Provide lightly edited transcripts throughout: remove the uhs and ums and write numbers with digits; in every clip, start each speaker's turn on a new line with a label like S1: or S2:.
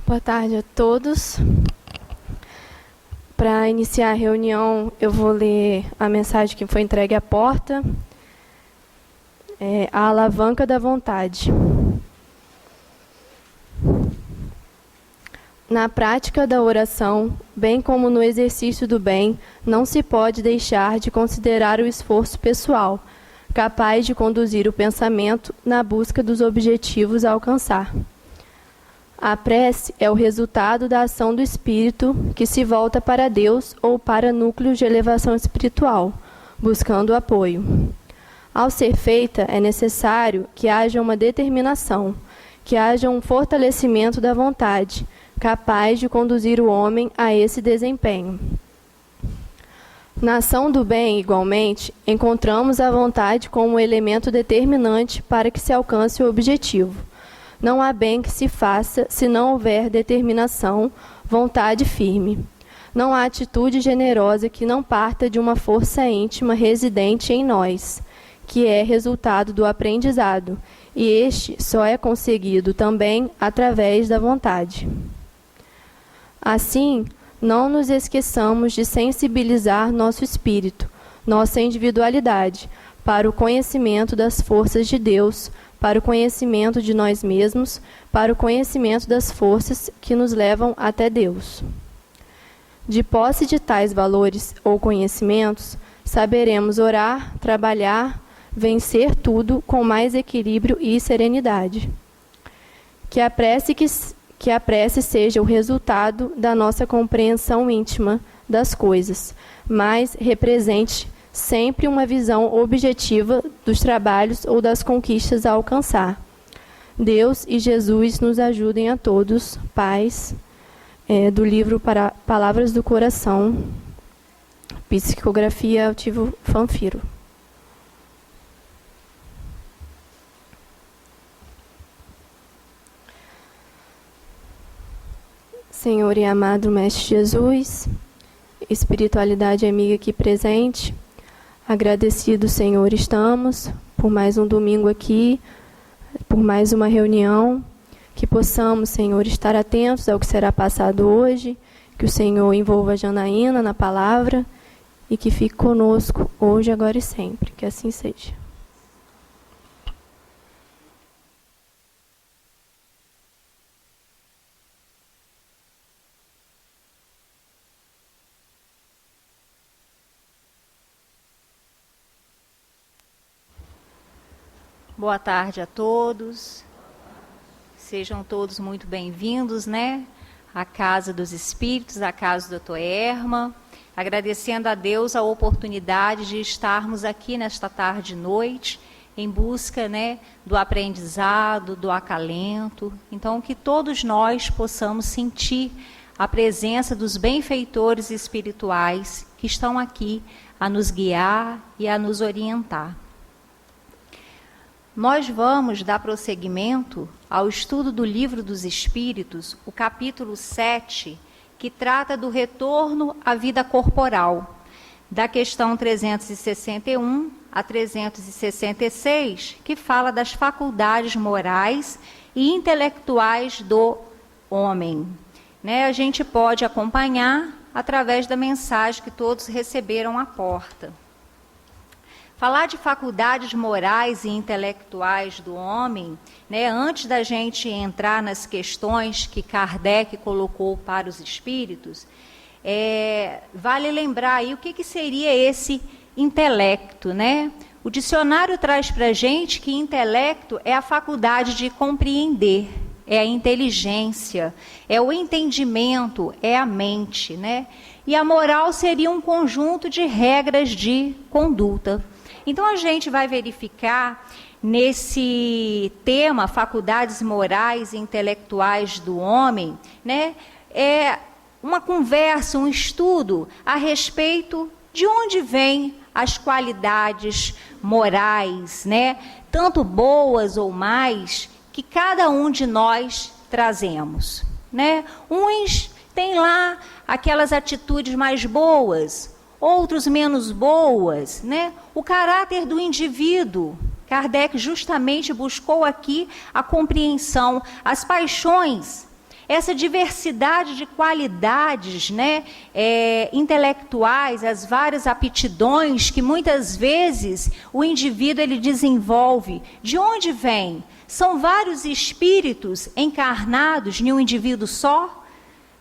S1: Boa tarde a todos. Para iniciar a reunião, eu vou ler a mensagem que foi entregue à porta. A alavanca da vontade. Na prática da oração, bem como no exercício do bem, não se pode deixar de considerar o esforço pessoal, capaz de conduzir o pensamento na busca dos objetivos a alcançar. A prece é o resultado da ação do espírito que se volta para Deus ou para núcleos de elevação espiritual, buscando apoio. Ao ser feita, é necessário que haja uma determinação, que haja um fortalecimento da vontade, capaz de conduzir o homem a esse desempenho. Na ação do bem, igualmente, encontramos a vontade como elemento determinante para que se alcance o objetivo. Não há bem que se faça se não houver determinação, vontade firme. Não há atitude generosa que não parta de uma força íntima residente em nós, que é resultado do aprendizado, e este só é conseguido também através da vontade. Assim, não nos esqueçamos de sensibilizar nosso espírito, nossa individualidade, para o conhecimento das forças de Deus, para o conhecimento de nós mesmos, para o conhecimento das forças que nos levam até Deus. De posse de tais valores ou conhecimentos, saberemos orar, trabalhar, vencer tudo com mais equilíbrio e serenidade. Que a prece seja o resultado da nossa compreensão íntima das coisas, mas represente sempre uma visão objetiva dos trabalhos ou das conquistas a alcançar. Deus e Jesus nos ajudem a todos. Paz. Do livro para Palavras do Coração, Psicografia Altivo Fanfiro. Senhor e amado Mestre Jesus, espiritualidade amiga aqui presente, agradecido, Senhor, estamos por mais um domingo aqui, por mais uma reunião, que possamos, Senhor, estar atentos ao que será passado hoje, que o Senhor envolva a Janaína na palavra e que fique conosco hoje, agora e sempre, que assim seja.
S2: Boa tarde a todos, sejam todos muito bem-vindos, à Casa dos Espíritos, à Casa do Dr. Erma, agradecendo a Deus a oportunidade de estarmos aqui nesta tarde e noite, em busca, do aprendizado, do acalento. Então, que todos nós possamos sentir a presença dos benfeitores espirituais que estão aqui a nos guiar e a nos orientar. Nós vamos dar prosseguimento ao estudo do Livro dos Espíritos, o capítulo 7, que trata do retorno à vida corporal, da questão 361 a 366, que fala das faculdades morais e intelectuais do homem. A gente pode acompanhar através da mensagem que todos receberam à porta. Falar de faculdades morais e intelectuais do homem, antes da gente entrar nas questões que Kardec colocou para os espíritos, vale lembrar aí o que seria esse intelecto, O dicionário traz para a gente que intelecto é a faculdade de compreender, é a inteligência, é o entendimento, é a mente, E a moral seria um conjunto de regras de conduta. Então, a gente vai verificar nesse tema, faculdades morais e intelectuais do homem, uma conversa, um estudo a respeito de onde vêm as qualidades morais, tanto boas ou mais, que cada um de nós trazemos. Uns têm lá aquelas atitudes mais boas, outros menos boas, O caráter do indivíduo. Kardec justamente buscou aqui a compreensão. As paixões, essa diversidade de qualidades, né, intelectuais, as várias aptidões que muitas vezes o indivíduo ele desenvolve. De onde vem? São vários espíritos encarnados em um indivíduo só?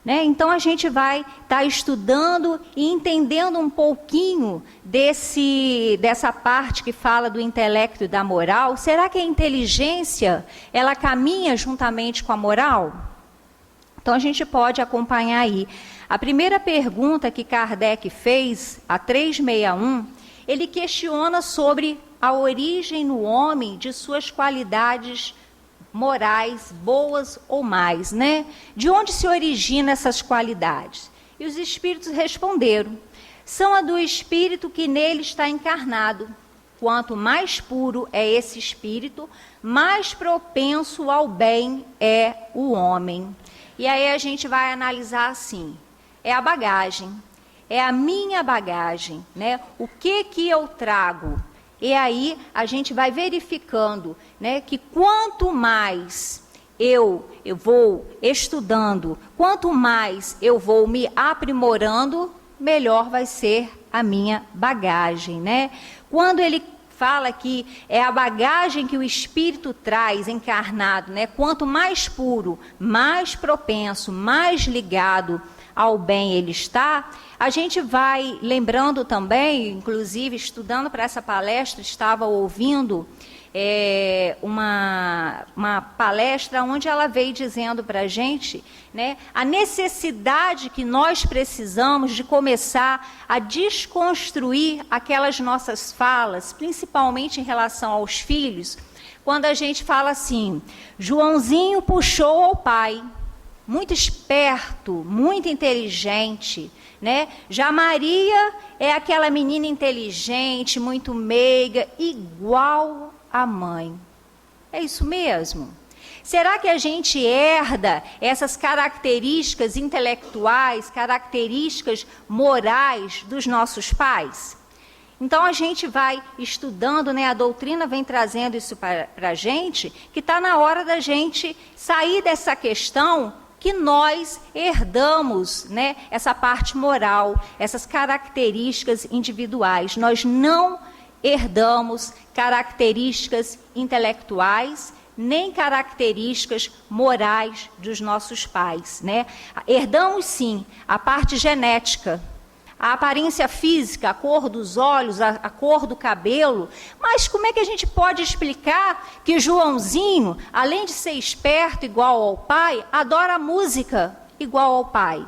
S2: Né? Então a gente vai estar estudando e entendendo um pouquinho dessa parte que fala do intelecto e da moral. Será que a inteligência ela caminha juntamente com a moral? Então a gente pode acompanhar aí. A primeira pergunta que Kardec fez, a 361, ele questiona sobre a origem no homem de suas qualidades morais, boas ou mais, né? De onde se originam essas qualidades? E os espíritos responderam: são a do espírito que nele está encarnado. Quanto mais puro é esse espírito, mais propenso ao bem é o homem. E aí a gente vai analisar assim: é a bagagem, é a minha bagagem, né? O que eu trago? E aí a gente vai verificando, né, que quanto mais eu vou estudando, quanto mais eu vou me aprimorando, melhor vai ser a minha bagagem, né? Quando ele fala que é a bagagem que o espírito traz encarnado, né? Quanto mais puro, mais propenso, mais ligado ao bem ele está, a gente vai lembrando também, inclusive estudando para essa palestra, estava ouvindo uma palestra onde ela veio dizendo para a gente, né, a necessidade que nós precisamos de começar a desconstruir aquelas nossas falas, principalmente em relação aos filhos, quando a gente fala assim: Joãozinho puxou ao pai, muito esperto, muito inteligente, né? Já Maria é aquela menina inteligente, muito meiga, igual a mãe. É isso mesmo? Será que a gente herda essas características intelectuais, características morais dos nossos pais? Então a gente vai estudando, né? A doutrina vem trazendo isso para a gente, que está na hora da gente sair dessa questão que nós herdamos, né, essa parte moral, essas características individuais. Nós não herdamos características intelectuais, nem características morais dos nossos pais, né? Herdamos sim a parte genética, a aparência física, a cor dos olhos, a cor do cabelo, mas como é que a gente pode explicar que Joãozinho, além de ser esperto igual ao pai, adora música igual ao pai?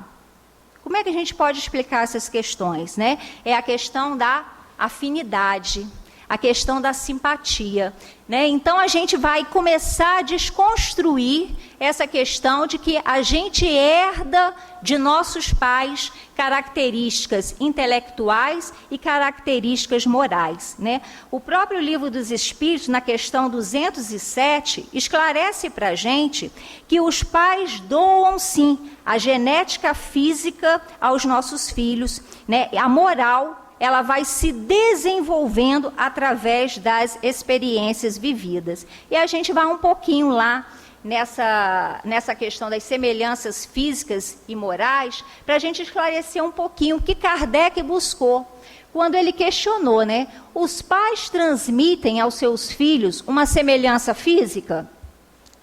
S2: Como é que a gente pode explicar essas questões, né? É a questão da afinidade, a questão da simpatia, né? Então a gente vai começar a desconstruir essa questão de que a gente herda de nossos pais características intelectuais e características morais, né? O próprio Livro dos Espíritos, na questão 207, esclarece para a gente que os pais doam sim a genética física aos nossos filhos, né? A moral ela vai se desenvolvendo através das experiências vividas. E a gente vai um pouquinho lá nessa questão das semelhanças físicas e morais, para a gente esclarecer um pouquinho o que Kardec buscou, quando ele questionou, né? Os pais transmitem aos seus filhos uma semelhança física?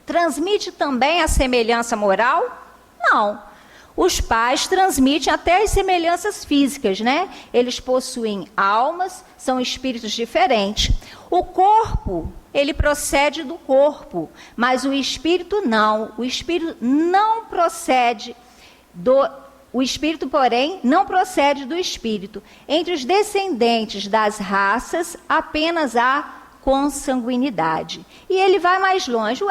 S2: Transmite também a semelhança moral? Não. Os pais transmitem até as semelhanças físicas, né? Eles possuem almas, são espíritos diferentes. O corpo, ele procede do corpo, mas o espírito não. O espírito não procede o espírito, porém, não procede do espírito. Entre os descendentes das raças, apenas há consanguinidade. E ele vai mais longe,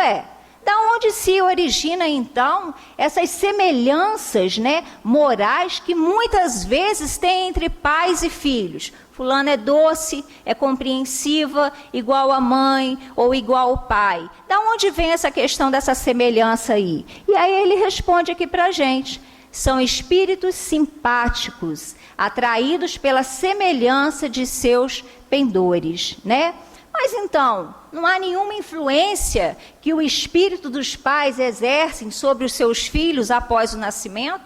S2: da onde se origina, então, essas semelhanças, né, morais que muitas vezes tem entre pais e filhos? Fulano é doce, é compreensiva, igual a mãe ou igual ao pai. Da onde vem essa questão dessa semelhança aí? E aí ele responde aqui para a gente: são espíritos simpáticos, atraídos pela semelhança de seus pendores, né? Mas então, não há nenhuma influência que o espírito dos pais exercem sobre os seus filhos após o nascimento?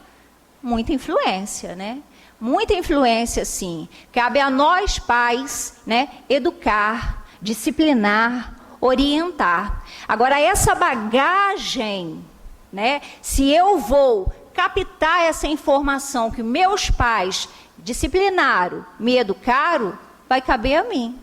S2: Muita influência, né? Muita influência, sim. Cabe a nós, pais, né, educar, disciplinar, orientar. Agora, essa bagagem, né, se eu vou captar essa informação que meus pais disciplinaram, me educaram, vai caber a mim.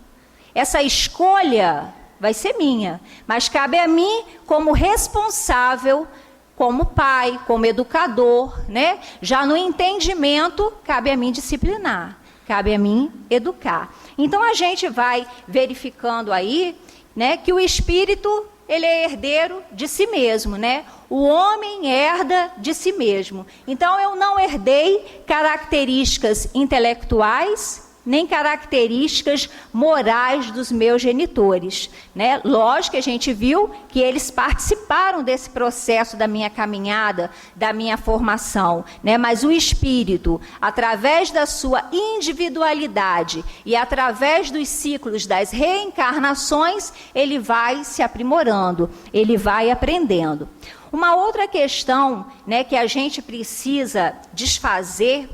S2: Essa escolha vai ser minha, mas cabe a mim como responsável, como pai, como educador, né? Já no entendimento, cabe a mim disciplinar, cabe a mim educar. Então a gente vai verificando aí, né, que o espírito, ele é herdeiro de si mesmo, né? O homem herda de si mesmo. Então eu não herdei características intelectuais, nem características morais dos meus genitores, né? Lógico que a gente viu que eles participaram desse processo da minha caminhada, da minha formação, né? Mas o espírito, através da sua individualidade e através dos ciclos das reencarnações, ele vai se aprimorando, ele vai aprendendo. Uma outra questão, né, que a gente precisa desfazer,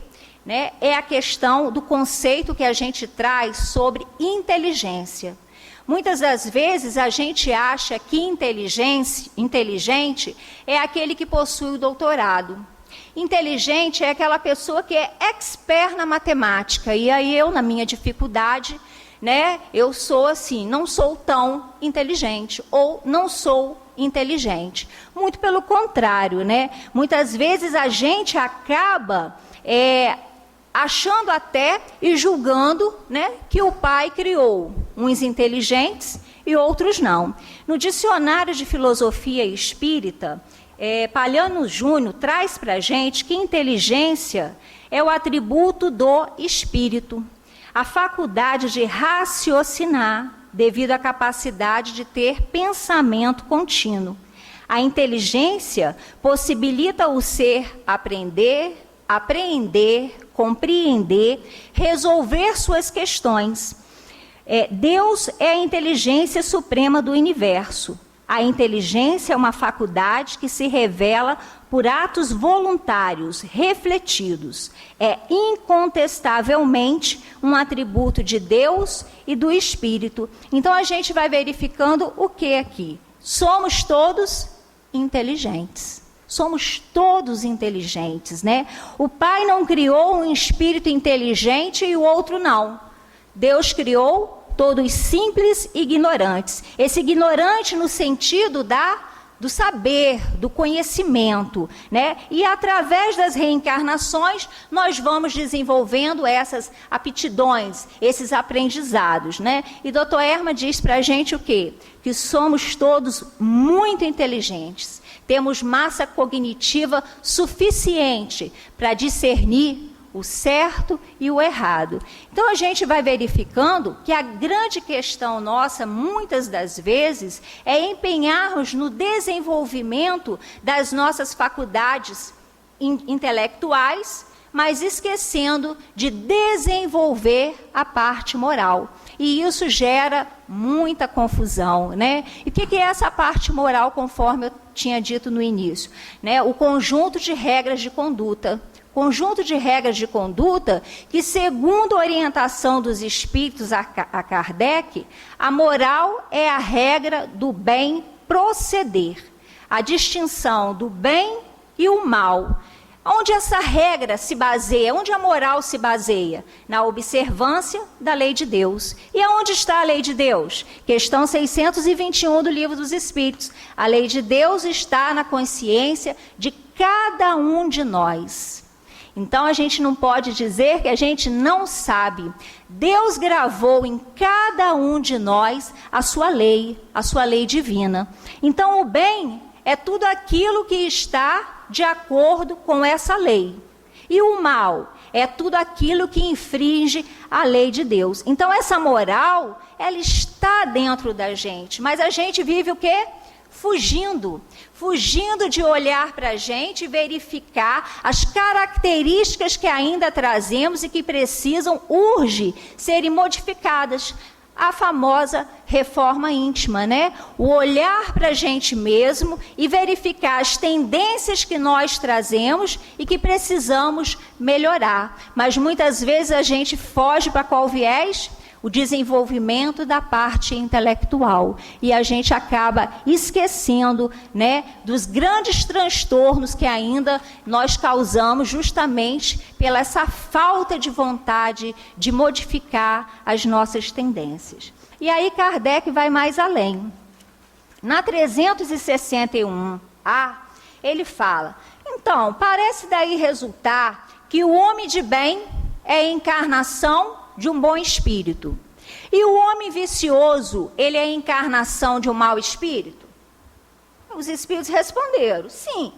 S2: né, é a questão do conceito que a gente traz sobre inteligência. Muitas das vezes a gente acha que inteligente é aquele que possui o doutorado. Inteligente é aquela pessoa que é expert na matemática. E aí eu, na minha dificuldade, né, eu sou assim, não sou tão inteligente ou não sou inteligente. Muito pelo contrário, né? Muitas vezes a gente acaba achando até e julgando, né, que o pai criou uns inteligentes e outros não. No dicionário de filosofia espírita, Palhano Júnior traz para a gente que inteligência é o atributo do espírito, a faculdade de raciocinar devido à capacidade de ter pensamento contínuo. A inteligência possibilita o ser aprender, apreender, compreender, resolver suas questões. Deus é a inteligência suprema do universo. A inteligência é uma faculdade que se revela por atos voluntários, refletidos. É incontestavelmente um atributo de Deus e do Espírito. Então a gente vai verificando o que aqui? Somos todos inteligentes. Somos todos inteligentes, né? O Pai não criou um espírito inteligente e o outro não. Deus criou todos simples e ignorantes. Esse ignorante no sentido do saber, do conhecimento, né? E através das reencarnações, nós vamos desenvolvendo essas aptidões, esses aprendizados, né? E Dr. Erma diz para a gente o quê? Que somos todos muito inteligentes. Temos massa cognitiva suficiente para discernir o certo e o errado. Então a gente vai verificando que a grande questão nossa, muitas das vezes, é empenhar-nos no desenvolvimento das nossas faculdades intelectuais, mas esquecendo de desenvolver a parte moral. E isso gera muita confusão, né? E o que é essa parte moral, conforme eu tinha dito no início? Né? O conjunto de regras de conduta. Conjunto de regras de conduta que, segundo a orientação dos espíritos a Kardec, a moral é a regra do bem proceder. A distinção do bem e o mal. Onde essa regra se baseia, onde a moral se baseia? Na observância da lei de Deus. E aonde está a lei de Deus? Questão 621 do Livro dos Espíritos. A lei de Deus está na consciência de cada um de nós. Então a gente não pode dizer que a gente não sabe. Deus gravou em cada um de nós a sua lei divina. Então o bem é tudo aquilo que está de acordo com essa lei. E o mal é tudo aquilo que infringe a lei de Deus. Então essa moral, ela está dentro da gente, mas a gente vive o quê? Fugindo de olhar para a gente e verificar as características que ainda trazemos e que precisam, urge, serem modificadas. a famosa reforma íntima, né? O olhar para a gente mesmo e verificar as tendências que nós trazemos e que precisamos melhorar. Mas muitas vezes a gente foge para qual viés? O desenvolvimento da parte intelectual. E a gente acaba esquecendo, né, dos grandes transtornos que ainda nós causamos justamente pela essa falta de vontade de modificar as nossas tendências. E aí Kardec vai mais além. Na 361A, ele fala, então, parece daí resultar que o homem de bem é a encarnação de um bom espírito. E o homem vicioso, ele é a encarnação de um mau espírito? Os espíritos responderam, sim.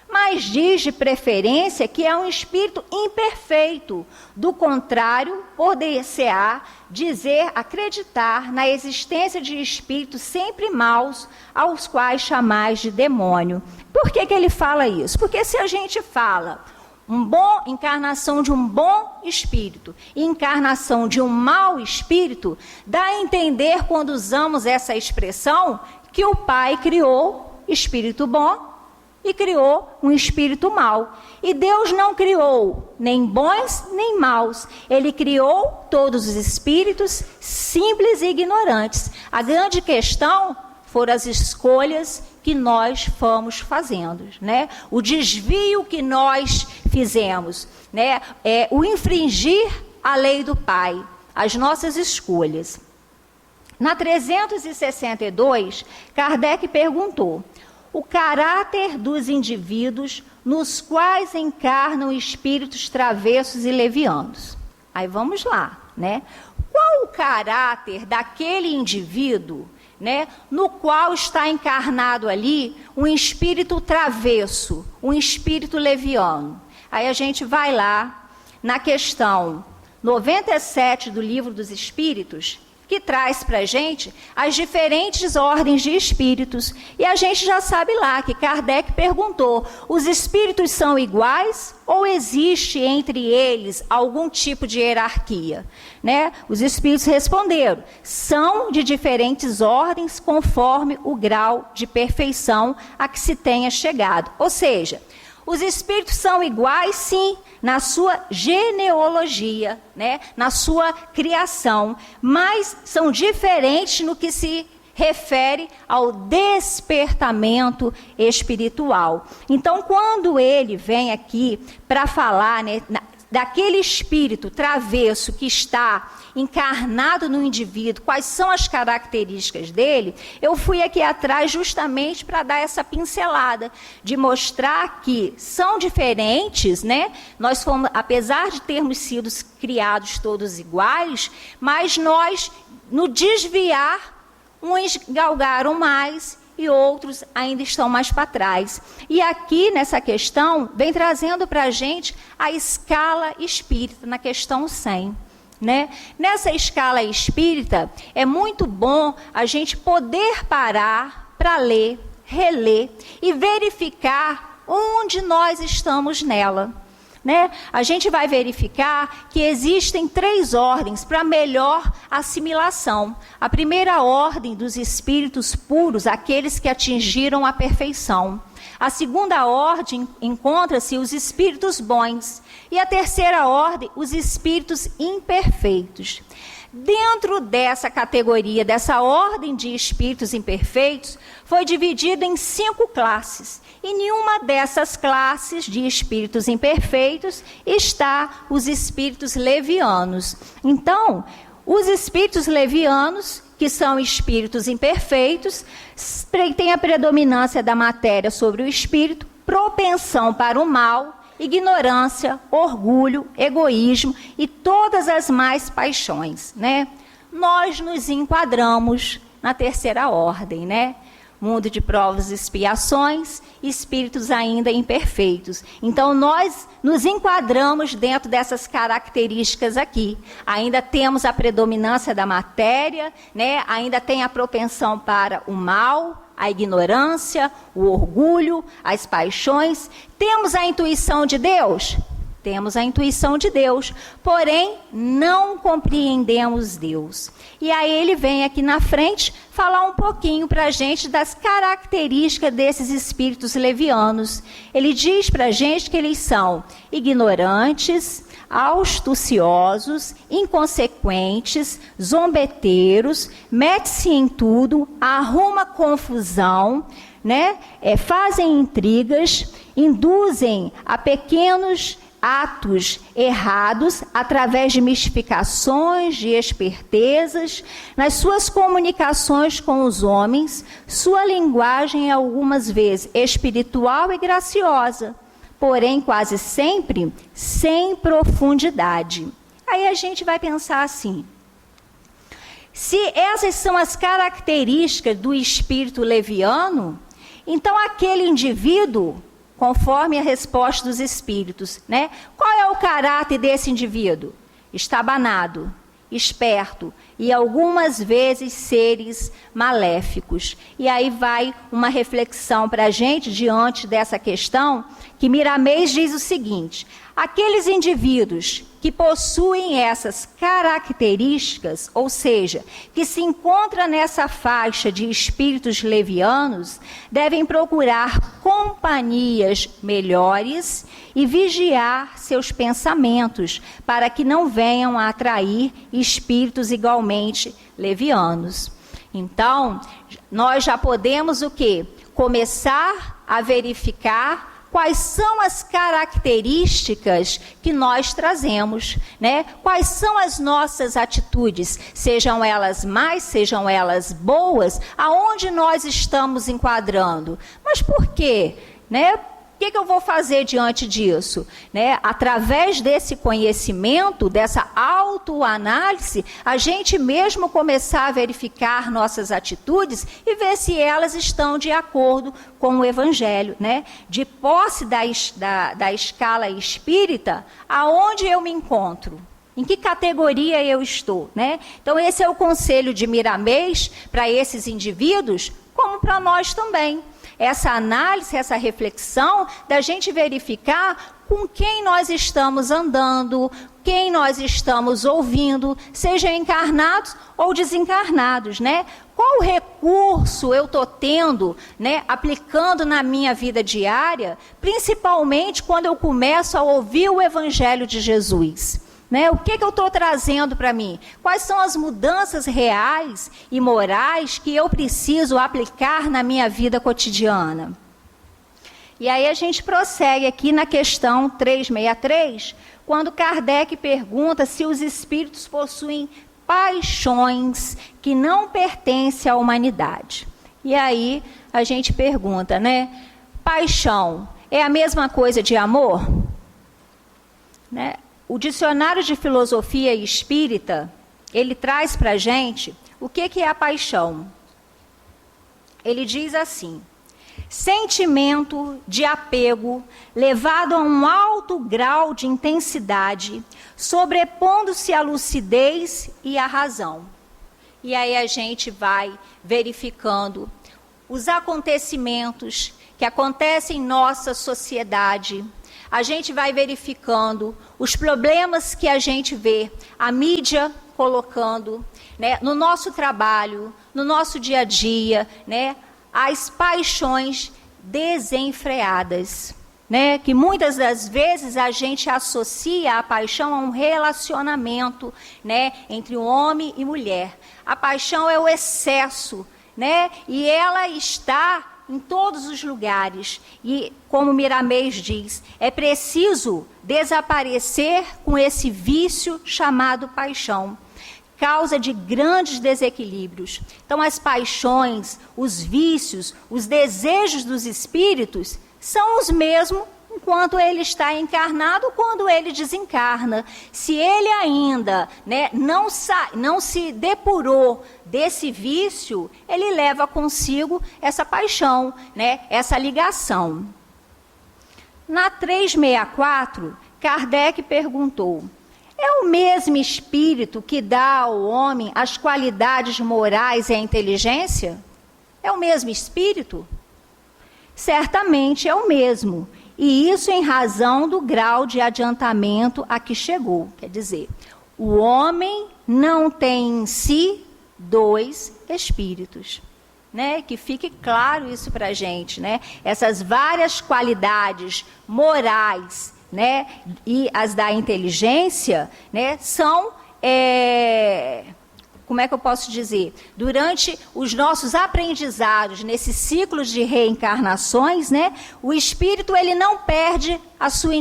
S2: Mas diz de preferência que é um espírito imperfeito. Do contrário, poder-se-á dizer, acreditar na existência de espíritos sempre maus, aos quais chamais de demônio. Por que ele fala isso? Porque se a gente fala encarnação de um bom espírito e encarnação de um mau espírito, dá a entender, quando usamos essa expressão, que o Pai criou espírito bom e criou um espírito mau. E Deus não criou nem bons nem maus. Ele criou todos os espíritos simples e ignorantes. A grande questão foram as escolhas que nós fomos fazendo, né? O desvio que nós fizemos, né? O infringir a lei do Pai, as nossas escolhas. Na 362, Kardec perguntou, o caráter dos indivíduos nos quais encarnam espíritos travessos e levianos. Aí vamos lá, né? Qual o caráter daquele indivíduo, né, no qual está encarnado ali um espírito travesso, um espírito leviano? Aí a gente vai lá na questão 97 do Livro dos Espíritos, que traz para a gente as diferentes ordens de espíritos. E a gente já sabe lá que Kardec perguntou, os espíritos são iguais ou existe entre eles algum tipo de hierarquia? Né? Os espíritos responderam, são de diferentes ordens conforme o grau de perfeição a que se tenha chegado. Ou seja, os espíritos são iguais, sim, na sua genealogia, né? Na sua criação, mas são diferentes no que se refere ao despertamento espiritual. Então, quando ele vem aqui para falar, né, daquele espírito travesso que está encarnado no indivíduo, quais são as características dele, eu fui aqui atrás justamente para dar essa pincelada, de mostrar que são diferentes, né? Nós fomos, apesar de termos sido criados todos iguais, mas nós, no desviar, uns galgaram mais e outros ainda estão mais para trás. E aqui, nessa questão, vem trazendo para a gente a escala espírita, na questão 100. Né? Nessa escala espírita, é muito bom a gente poder parar para ler, reler e verificar onde nós estamos nela. Né? A gente vai verificar que existem 3 ordens para melhor assimilação. A primeira ordem dos espíritos puros, aqueles que atingiram a perfeição. A segunda ordem encontra-se os espíritos bons. E a terceira ordem, os espíritos imperfeitos. Dentro dessa categoria, dessa ordem de espíritos imperfeitos, foi dividida em 5 classes. E nenhuma dessas classes de espíritos imperfeitos está os espíritos levianos. Então, os espíritos levianos, que são espíritos imperfeitos, têm a predominância da matéria sobre o espírito, propensão para o mal, ignorância, orgulho, egoísmo e todas as más paixões, né? Nós nos enquadramos na terceira ordem, né? Mundo de provas e expiações, espíritos ainda imperfeitos. Então, nós nos enquadramos dentro dessas características aqui. Ainda temos a predominância da matéria, né? Ainda tem a propensão para o mal, a ignorância, o orgulho, as paixões. Temos a intuição de Deus? Temos a intuição de Deus, porém não compreendemos Deus. E aí ele vem aqui na frente falar um pouquinho para a gente das características desses espíritos levianos. Ele diz para a gente que eles são ignorantes, astuciosos, inconsequentes, zombeteiros, mete-se em tudo, arruma confusão, né? Fazem intrigas, induzem a pequenos atos errados através de mistificações, de espertezas, nas suas comunicações com os homens, sua linguagem é algumas vezes espiritual e graciosa, porém quase sempre sem profundidade. Aí a gente vai pensar assim, se essas são as características do espírito leviano, então aquele indivíduo, conforme a resposta dos espíritos, né? Qual é o caráter desse indivíduo? Estabanado, esperto e algumas vezes seres maléficos. E aí vai uma reflexão para a gente diante dessa questão, que Miramês diz o seguinte: aqueles indivíduos que possuem essas características, ou seja, que se encontram nessa faixa de espíritos levianos, devem procurar companhias melhores e vigiar seus pensamentos, para que não venham a atrair espíritos igualmente levianos. Então, nós já podemos o quê? Começar a verificar quais são as características que nós trazemos, né? Quais são as nossas atitudes, sejam elas más, sejam elas boas, aonde nós estamos enquadrando. Mas por quê? Né? O que eu vou fazer diante disso? Né? Através desse conhecimento, dessa autoanálise, a gente mesmo começar a verificar nossas atitudes e ver se elas estão de acordo com o Evangelho. Né? De posse da escala espírita, aonde eu me encontro? Em que categoria eu estou? Né? Então esse é o conselho de Miramês para esses indivíduos, como para nós também. Essa análise, essa reflexão da gente verificar com quem nós estamos andando, quem nós estamos ouvindo, sejam encarnados ou desencarnados, né? Qual recurso eu estou tendo, né, aplicando na minha vida diária, principalmente quando eu começo a ouvir o Evangelho de Jesus? Né? O que eu estou trazendo para mim? Quais são as mudanças reais e morais que eu preciso aplicar na minha vida cotidiana? E aí a gente prossegue aqui na questão 363, quando Kardec pergunta se os espíritos possuem paixões que não pertencem à humanidade. E aí a gente pergunta, né? Paixão é a mesma coisa de amor? Né? O dicionário de filosofia espírita, ele traz para a gente o que é a paixão. Ele diz assim: sentimento de apego levado a um alto grau de intensidade, sobrepondo-se à lucidez e à razão. E aí a gente vai verificando os acontecimentos que acontecem em nossa sociedade. A gente vai verificando os problemas que a gente vê, a mídia colocando, né, no nosso trabalho, no nosso dia a dia, né, as paixões desenfreadas, né, que muitas das vezes a gente associa a paixão a um relacionamento, né, entre um homem e mulher. A paixão é o excesso, né, e ela está em todos os lugares. E, como Miramês diz, é preciso desaparecer com esse vício chamado paixão, causa de grandes desequilíbrios. Então, as paixões, os vícios, os desejos dos espíritos são os mesmos enquanto ele está encarnado, quando ele desencarna. Se ele ainda, né, não se depurou desse vício, ele leva consigo essa paixão, né, essa ligação. Na 364, Kardec perguntou: é o mesmo espírito que dá ao homem as qualidades morais e a inteligência? É o mesmo espírito? Certamente é o mesmo. e isso em razão do grau de adiantamento a que chegou. Quer dizer, o homem não tem em si dois espíritos. Né? Que fique claro isso para a gente. Né? Essas várias qualidades morais, né, e as da inteligência, né, são, como é que eu posso dizer? Durante os nossos aprendizados, nesses ciclos de reencarnações, né, o espírito ele não perde a sua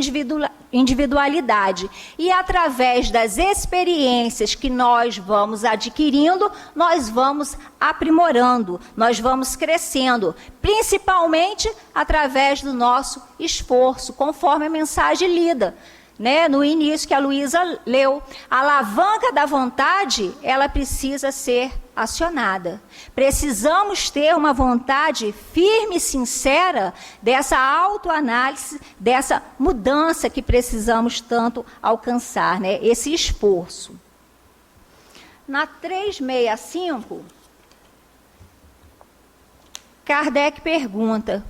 S2: individualidade. E através das experiências que nós vamos adquirindo, nós vamos aprimorando, nós vamos crescendo, principalmente através do nosso esforço, conforme a mensagem lida, né, no início que a Luísa leu. A alavanca da vontade, ela precisa ser acionada. Precisamos ter uma vontade firme e sincera dessa autoanálise, dessa mudança que precisamos tanto alcançar, né, esse esforço. Na 365, Kardec pergunta: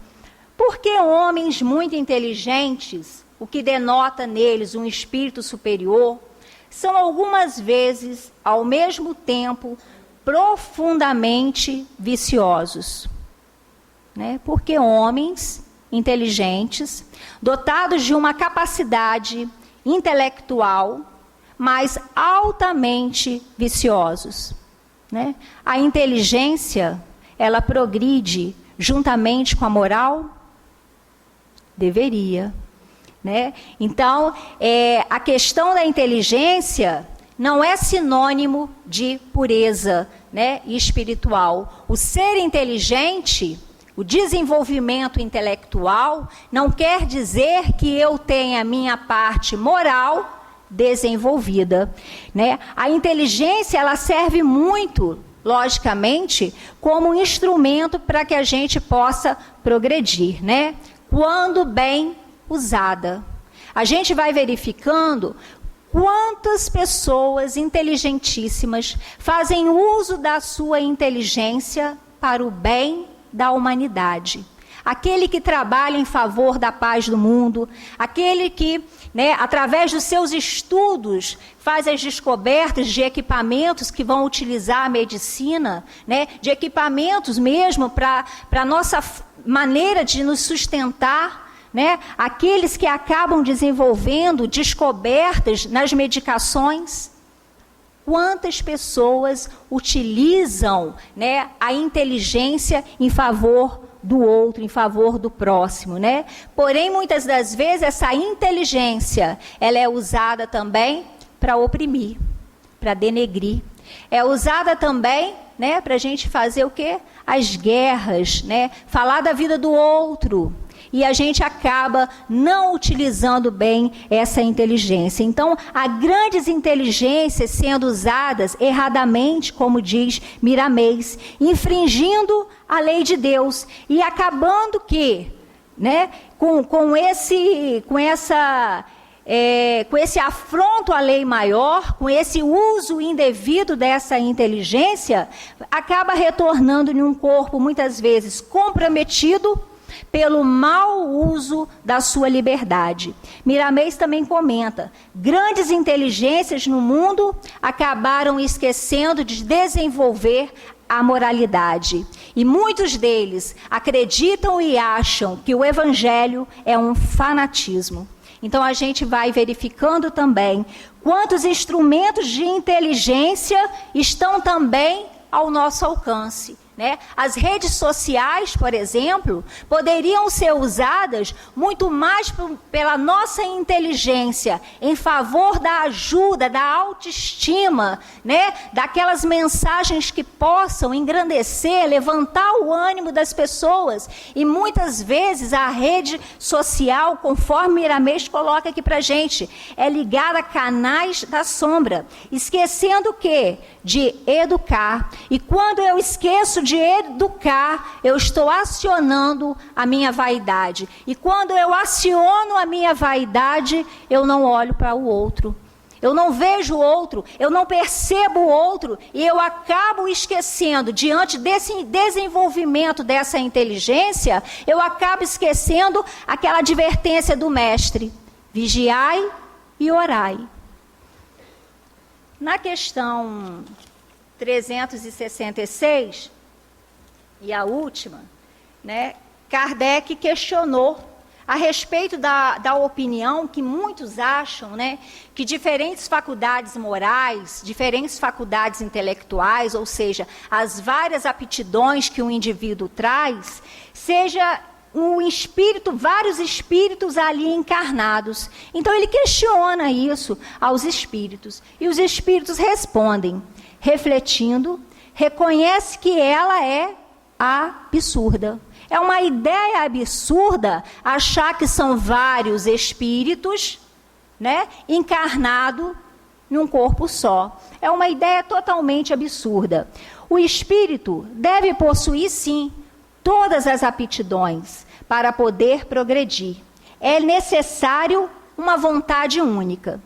S2: por que homens muito inteligentes, o que denota neles um espírito superior, são algumas vezes, ao mesmo tempo, profundamente viciosos? Né? Porque homens inteligentes, dotados de uma capacidade intelectual, mas altamente viciosos. Né? A inteligência, ela progride juntamente com a moral? Deveria. Né? Então, a questão da inteligência não é sinônimo de pureza, né, espiritual. O ser inteligente, o desenvolvimento intelectual, não quer dizer que eu tenha a minha parte moral desenvolvida. Né? A inteligência ela serve muito, logicamente, como um instrumento para que a gente possa progredir, né? Quando bem usada. A gente vai verificando quantas pessoas inteligentíssimas fazem uso da sua inteligência para o bem da humanidade. Aquele que trabalha em favor da paz do mundo, aquele que, né, através dos seus estudos, faz as descobertas de equipamentos que vão utilizar a medicina, né, de equipamentos mesmo para a nossa maneira de nos sustentar. Né? Aqueles que acabam desenvolvendo descobertas nas medicações. Quantas pessoas utilizam, né, a inteligência em favor do outro, em favor do próximo, né? Porém, muitas das vezes, essa inteligência, ela é usada também para oprimir, para denegrir. É usada também, né, para a gente fazer o quê? As guerras, né? Falar da vida do outro. E a gente acaba não utilizando bem essa inteligência. Então, há grandes inteligências sendo usadas erradamente, como diz Miramês, infringindo a lei de Deus e acabando que, né, com esse afronto à lei maior, com esse uso indevido dessa inteligência, acaba retornando em um corpo muitas vezes comprometido pelo mau uso da sua liberdade. Miramês também comenta: grandes inteligências no mundo acabaram esquecendo de desenvolver a moralidade. E muitos deles acreditam e acham que o evangelho é um fanatismo. Então a gente vai verificando também quantos instrumentos de inteligência estão também ao nosso alcance. Né? As redes sociais, por exemplo, poderiam ser usadas muito mais pela nossa inteligência, em favor da ajuda, da autoestima, né? Daquelas mensagens que possam engrandecer, levantar o ânimo das pessoas. E muitas vezes a rede social, conforme Miramês coloca aqui para a gente, é ligada a canais da sombra, esquecendo o quê? De educar. E quando eu esqueço de educar, eu estou acionando a minha vaidade. E quando eu aciono a minha vaidade, eu não olho para o outro. Eu não vejo o outro, eu não percebo o outro e eu acabo esquecendo, diante desse desenvolvimento dessa inteligência, eu acabo esquecendo aquela advertência do mestre: vigiai e orai. Na questão 366, e a última, né, Kardec questionou a respeito da opinião que muitos acham, né, que diferentes faculdades morais, diferentes faculdades intelectuais, ou seja, as várias aptidões que um indivíduo traz, seja um espírito, vários espíritos ali encarnados. Então ele questiona isso aos espíritos, e os espíritos respondem, refletindo, reconhece que ela é absurda. É uma ideia absurda achar que são vários espíritos, né, encarnados num corpo só. É uma ideia totalmente absurda. O espírito deve possuir, sim, todas as aptidões para poder progredir. É necessário uma vontade única.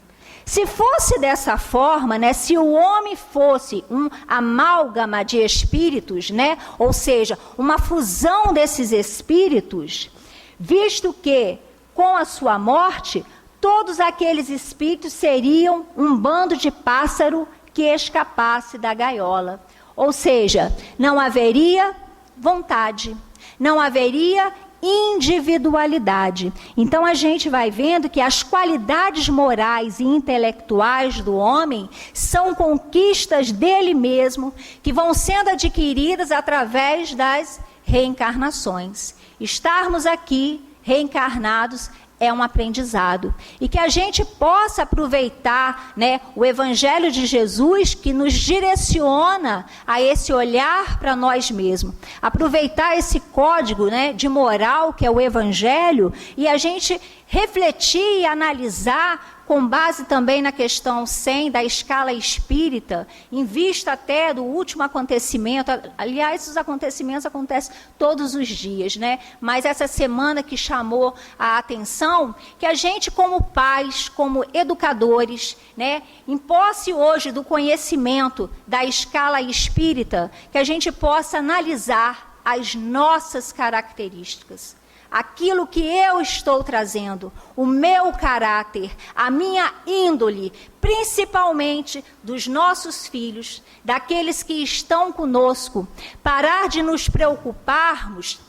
S2: Se fosse dessa forma, né, se o homem fosse um amálgama de espíritos, né, ou seja, uma fusão desses espíritos, visto que, com a sua morte, todos aqueles espíritos seriam um bando de pássaro que escapasse da gaiola. Ou seja, não haveria vontade, não haveria individualidade. Então a gente vai vendo que as qualidades morais e intelectuais do homem são conquistas dele mesmo, que vão sendo adquiridas através das reencarnações. Estarmos aqui reencarnados é um aprendizado, e que a gente possa aproveitar, né, o Evangelho de Jesus, que nos direciona a esse olhar para nós mesmos, aproveitar esse código, né, de moral que é o Evangelho, e a gente refletir e analisar com base também na questão 100 da escala espírita, em vista até do último acontecimento. Aliás, os acontecimentos acontecem todos os dias, né? Mas essa semana que chamou a atenção, que a gente como pais, como educadores, né, em posse hoje do conhecimento da escala espírita, que a gente possa analisar as nossas características. Aquilo que eu estou trazendo, o meu caráter, a minha índole, principalmente dos nossos filhos, daqueles que estão conosco, parar de nos preocuparmos,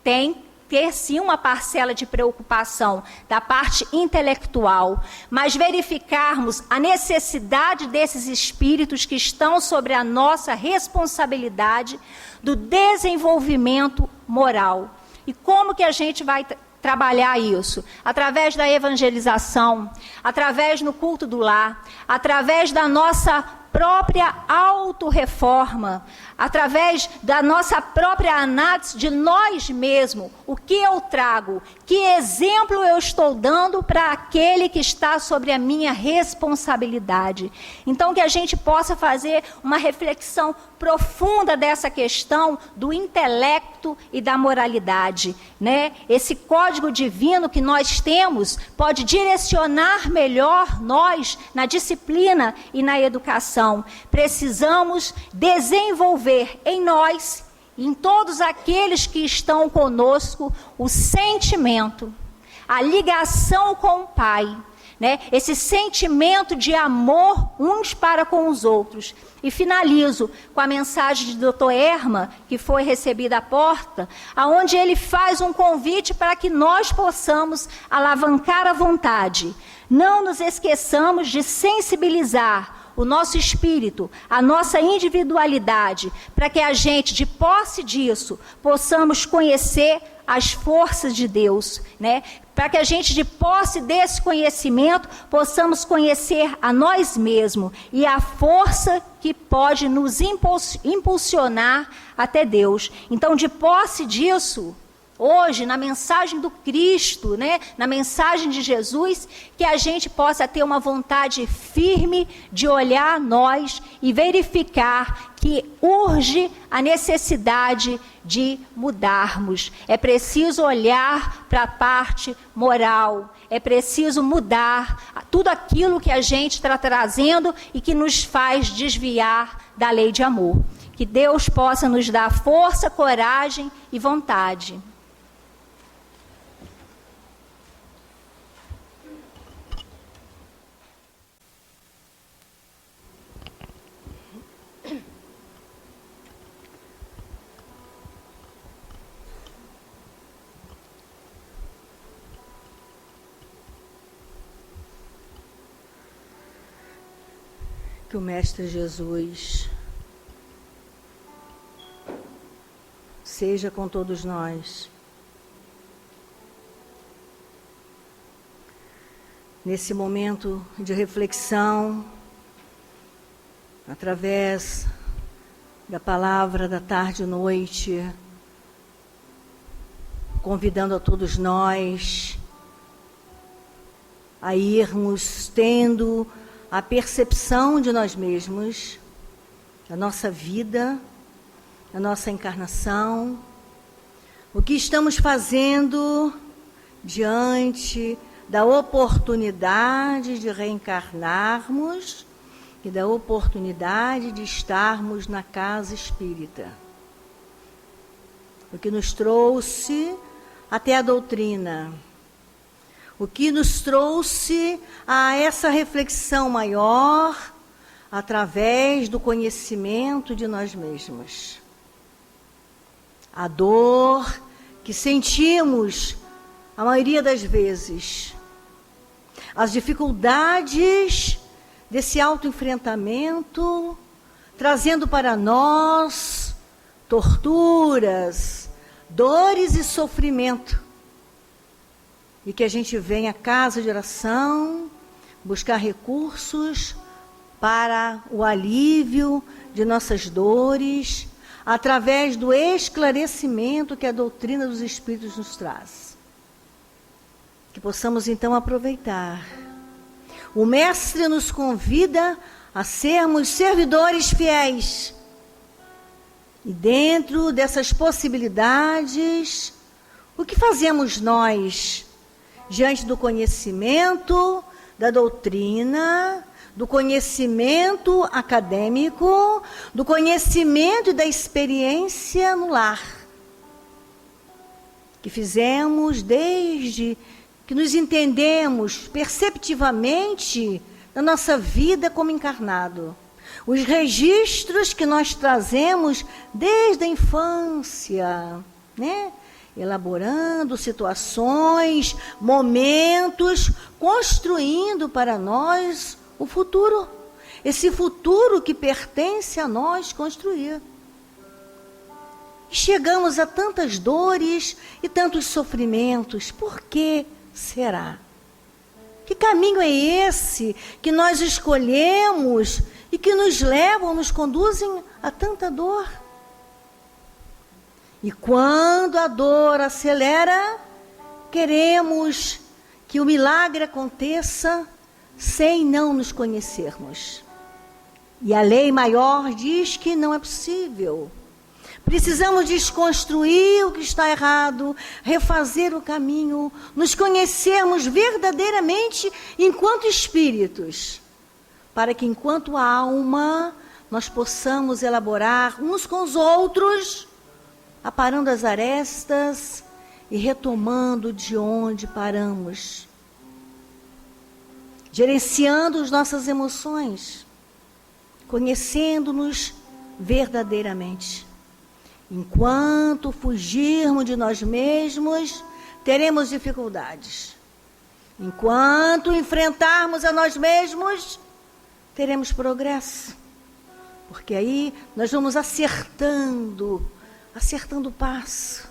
S2: ter sim uma parcela de preocupação da parte intelectual, mas verificarmos a necessidade desses espíritos que estão sobre a nossa responsabilidade do desenvolvimento moral. E como que a gente vai trabalhar isso? Através da evangelização, através no culto do lar, através da nossa própria autorreforma, através da nossa própria análise de nós mesmos, o que eu trago, que exemplo eu estou dando para aquele que está sobre a minha responsabilidade. Então, que a gente possa fazer uma reflexão profunda dessa questão do intelecto e da moralidade, né? Esse código divino que nós temos pode direcionar melhor nós na disciplina e na educação. Precisamos desenvolver em nós e em todos aqueles que estão conosco o sentimento, a ligação com o Pai, né? Esse sentimento de amor uns para com os outros. E finalizo com a mensagem de Dr. Erma, que foi recebida à porta, onde ele faz um convite para que nós possamos alavancar a vontade. Não nos esqueçamos de sensibilizar o nosso espírito, a nossa individualidade, para que a gente, de posse disso, possamos conhecer as forças de Deus, né? Para que a gente, de posse desse conhecimento, possamos conhecer a nós mesmos e a força que pode nos impulsionar até Deus. Então, de posse disso, hoje, na mensagem do Cristo, né, na mensagem de Jesus, que a gente possa ter uma vontade firme de olhar nós e verificar que urge a necessidade de mudarmos. É preciso olhar para a parte moral, é preciso mudar tudo aquilo que a gente está trazendo e que nos faz desviar da lei de amor. Que Deus possa nos dar força, coragem e vontade.
S3: Que o Mestre Jesus seja com todos nós. Nesse momento de reflexão, através da palavra da tarde e noite, convidando a todos nós a irmos tendo a percepção de nós mesmos, da nossa vida, da nossa encarnação, o que estamos fazendo diante da oportunidade de reencarnarmos e da oportunidade de estarmos na casa espírita. O que nos trouxe até a doutrina, o que nos trouxe a essa reflexão maior através do conhecimento de nós mesmos. A dor que sentimos a maioria das vezes, as dificuldades desse autoenfrentamento, trazendo para nós torturas, dores e sofrimento. E que a gente venha à casa de oração, buscar recursos para o alívio de nossas dores, através do esclarecimento que a doutrina dos Espíritos nos traz. Que possamos então aproveitar. O Mestre nos convida a sermos servidores fiéis. E dentro dessas possibilidades, o que fazemos nós diante do conhecimento da doutrina, do conhecimento acadêmico, do conhecimento e da experiência no lar, que fizemos desde que nos entendemos perceptivamente na nossa vida como encarnado. Os registros que nós trazemos desde a infância, né? Elaborando situações, momentos, construindo para nós o futuro. Esse futuro que pertence a nós construir. E chegamos a tantas dores e tantos sofrimentos. Por que será? Que caminho é esse que nós escolhemos e que nos levam, nos conduzem a tanta dor? E quando a dor acelera, queremos que o milagre aconteça sem não nos conhecermos. E a lei maior diz que não é possível. Precisamos desconstruir o que está errado, refazer o caminho, nos conhecermos verdadeiramente enquanto espíritos, para que enquanto alma nós possamos elaborar uns com os outros, aparando as arestas e retomando de onde paramos, gerenciando as nossas emoções, conhecendo-nos verdadeiramente. Enquanto fugirmos de nós mesmos, teremos dificuldades. Enquanto enfrentarmos a nós mesmos, teremos progresso. Porque aí nós vamos acertando o passo,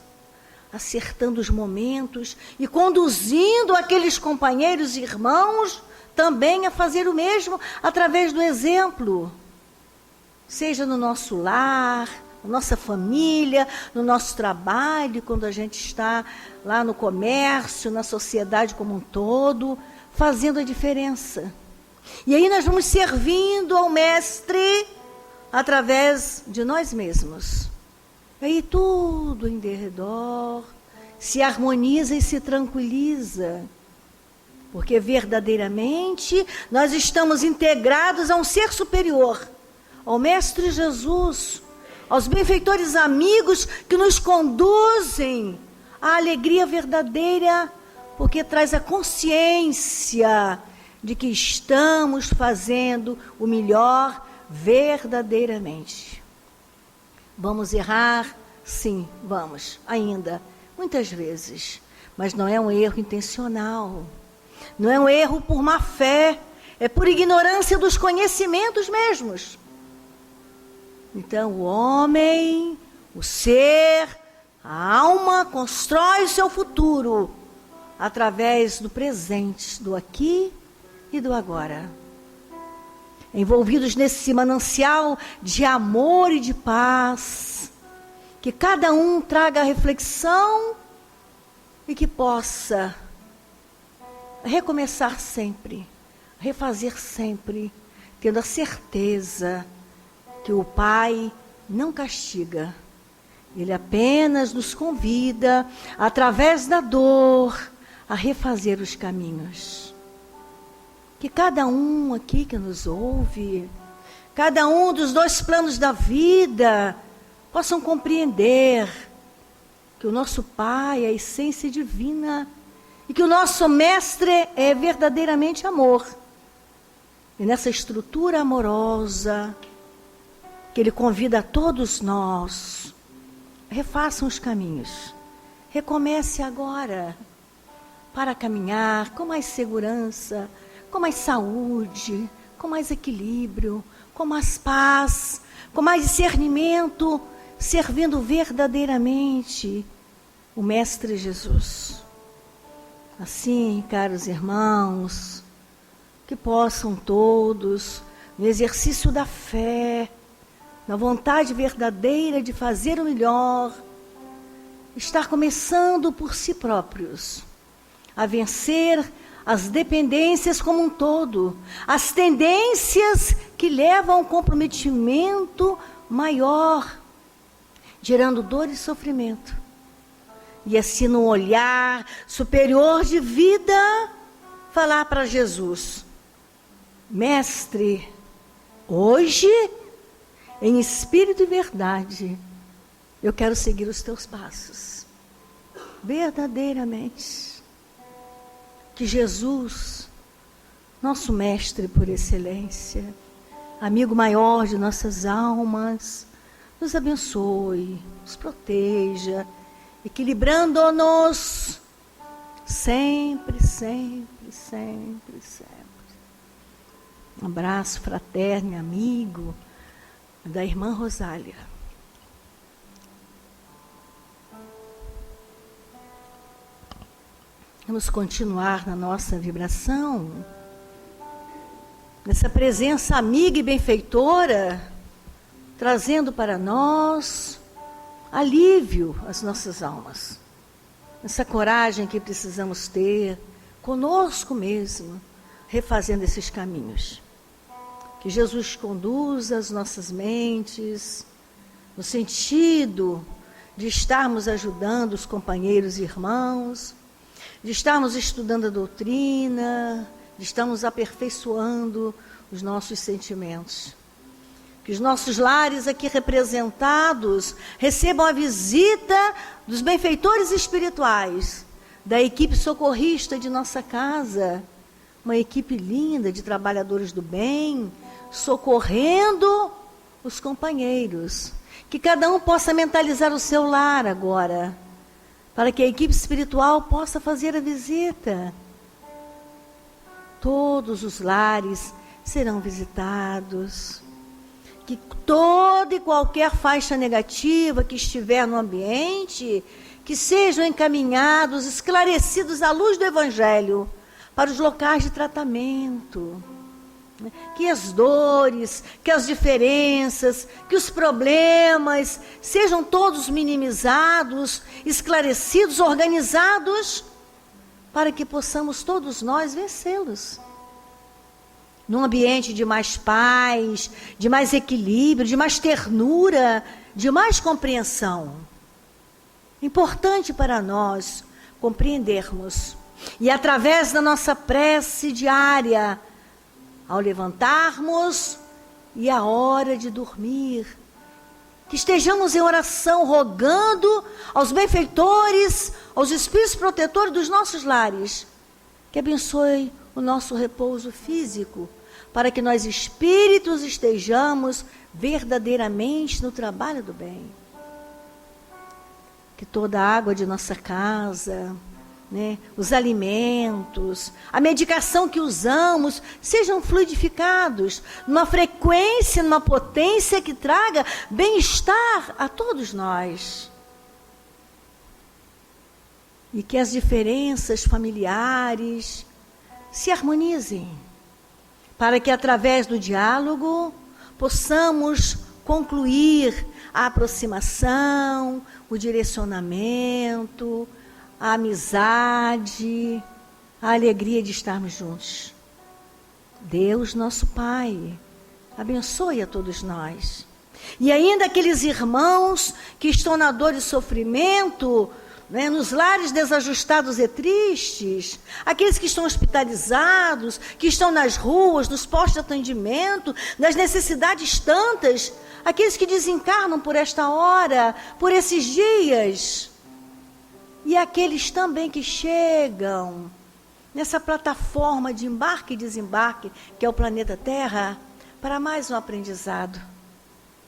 S3: acertando os momentos e conduzindo aqueles companheiros e irmãos também a fazer o mesmo através do exemplo. Seja no nosso lar, na nossa família, no nosso trabalho, quando a gente está lá no comércio, na sociedade como um todo, fazendo a diferença. E aí nós vamos servindo ao Mestre através de nós mesmos. Aí tudo em derredor se harmoniza e se tranquiliza. Porque verdadeiramente nós estamos integrados a um ser superior, ao Mestre Jesus, aos benfeitores amigos que nos conduzem à alegria verdadeira, porque traz a consciência de que estamos fazendo o melhor verdadeiramente. Vamos errar? Sim, vamos, ainda, muitas vezes, mas não é um erro intencional. Não é um erro por má fé, é por ignorância dos conhecimentos mesmos. Então, o homem, o ser, a alma constrói o seu futuro através do presente, do aqui e do agora. Envolvidos nesse manancial de amor e de paz, que cada um traga a reflexão e que possa recomeçar sempre, refazer sempre, tendo a certeza que o Pai não castiga. Ele apenas nos convida, através da dor, a refazer os caminhos. Que cada um aqui que nos ouve, cada um dos dois planos da vida, possam compreender que o nosso Pai é a essência divina, e que o nosso Mestre é verdadeiramente amor. E nessa estrutura amorosa, que Ele convida a todos nós, refaçam os caminhos. Recomece agora, para caminhar com mais segurança, com mais saúde, com mais equilíbrio, com mais paz, com mais discernimento, servindo verdadeiramente o Mestre Jesus. Assim, caros irmãos, que possam todos, no exercício da fé, na vontade verdadeira de fazer o melhor, estar começando por si próprios, a vencer as dependências como um todo, as tendências que levam a um comprometimento maior, gerando dor e sofrimento. E assim, num olhar superior de vida, falar para Jesus: Mestre, hoje, em espírito e verdade, eu quero seguir os teus passos. Verdadeiramente. Que Jesus, nosso Mestre por excelência, amigo maior de nossas almas, nos abençoe, nos proteja, equilibrando-nos sempre, sempre, sempre, sempre. Um abraço fraterno e amigo da irmã Rosália. Vamos continuar na nossa vibração, nessa presença amiga e benfeitora, trazendo para nós alívio às nossas almas. Essa coragem que precisamos ter conosco mesmo, refazendo esses caminhos. Que Jesus conduza as nossas mentes no sentido de estarmos ajudando os companheiros e irmãos, de estarmos estudando a doutrina, de estarmos aperfeiçoando os nossos sentimentos. Que os nossos lares aqui representados recebam a visita dos benfeitores espirituais, da equipe socorrista de nossa casa, uma equipe linda de trabalhadores do bem, socorrendo os companheiros. Que cada um possa mentalizar o seu lar agora, para que a equipe espiritual possa fazer a visita. Todos os lares serão visitados. Que toda e qualquer faixa negativa que estiver no ambiente, que sejam encaminhados, esclarecidos à luz do Evangelho, para os locais de tratamento. Que as dores, que as diferenças, que os problemas sejam todos minimizados, esclarecidos, organizados, para que possamos todos nós vencê-los. Num ambiente de mais paz, de mais equilíbrio, de mais ternura, de mais compreensão. Importante para nós compreendermos. E através da nossa prece diária, ao levantarmos e a hora de dormir, que estejamos em oração rogando aos benfeitores, aos espíritos protetores dos nossos lares, que abençoe o nosso repouso físico, para que nós espíritos estejamos verdadeiramente no trabalho do bem. Que toda a água de nossa casa, os alimentos, a medicação que usamos, sejam fluidificados numa frequência, numa potência que traga bem-estar a todos nós. E que as diferenças familiares se harmonizem, para que através do diálogo possamos concluir a aproximação, o direcionamento, a amizade, a alegria de estarmos juntos. Deus, nosso Pai, abençoe a todos nós. E ainda aqueles irmãos que estão na dor e sofrimento, nos lares desajustados e tristes, aqueles que estão hospitalizados, que estão nas ruas, nos postos de atendimento, nas necessidades tantas, aqueles que desencarnam por esta hora, por esses dias, e aqueles também que chegam nessa plataforma de embarque e desembarque, que é o planeta Terra, para mais um aprendizado.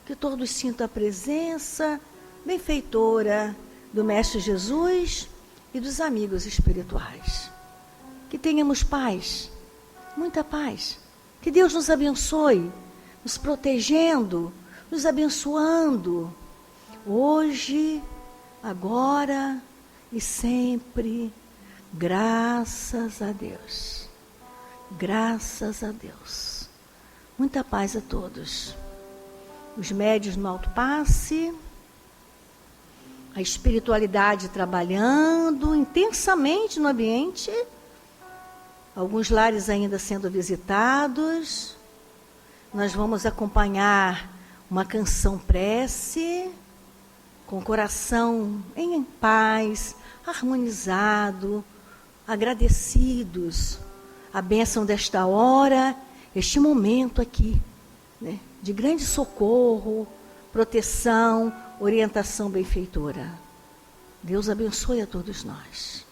S3: Que todos sintam a presença benfeitora do Mestre Jesus e dos amigos espirituais. Que tenhamos paz, muita paz. Que Deus nos abençoe, nos protegendo, nos abençoando, hoje, agora e sempre. Graças a Deus. Graças a Deus. Muita paz a todos. Os médios no alto passe, a espiritualidade trabalhando intensamente no ambiente, alguns lares ainda sendo visitados. Nós vamos acompanhar uma canção prece, com o coração em paz, harmonizado, agradecidos. A bênção desta hora, este momento aqui, de grande socorro, proteção, orientação benfeitora. Deus abençoe a todos nós.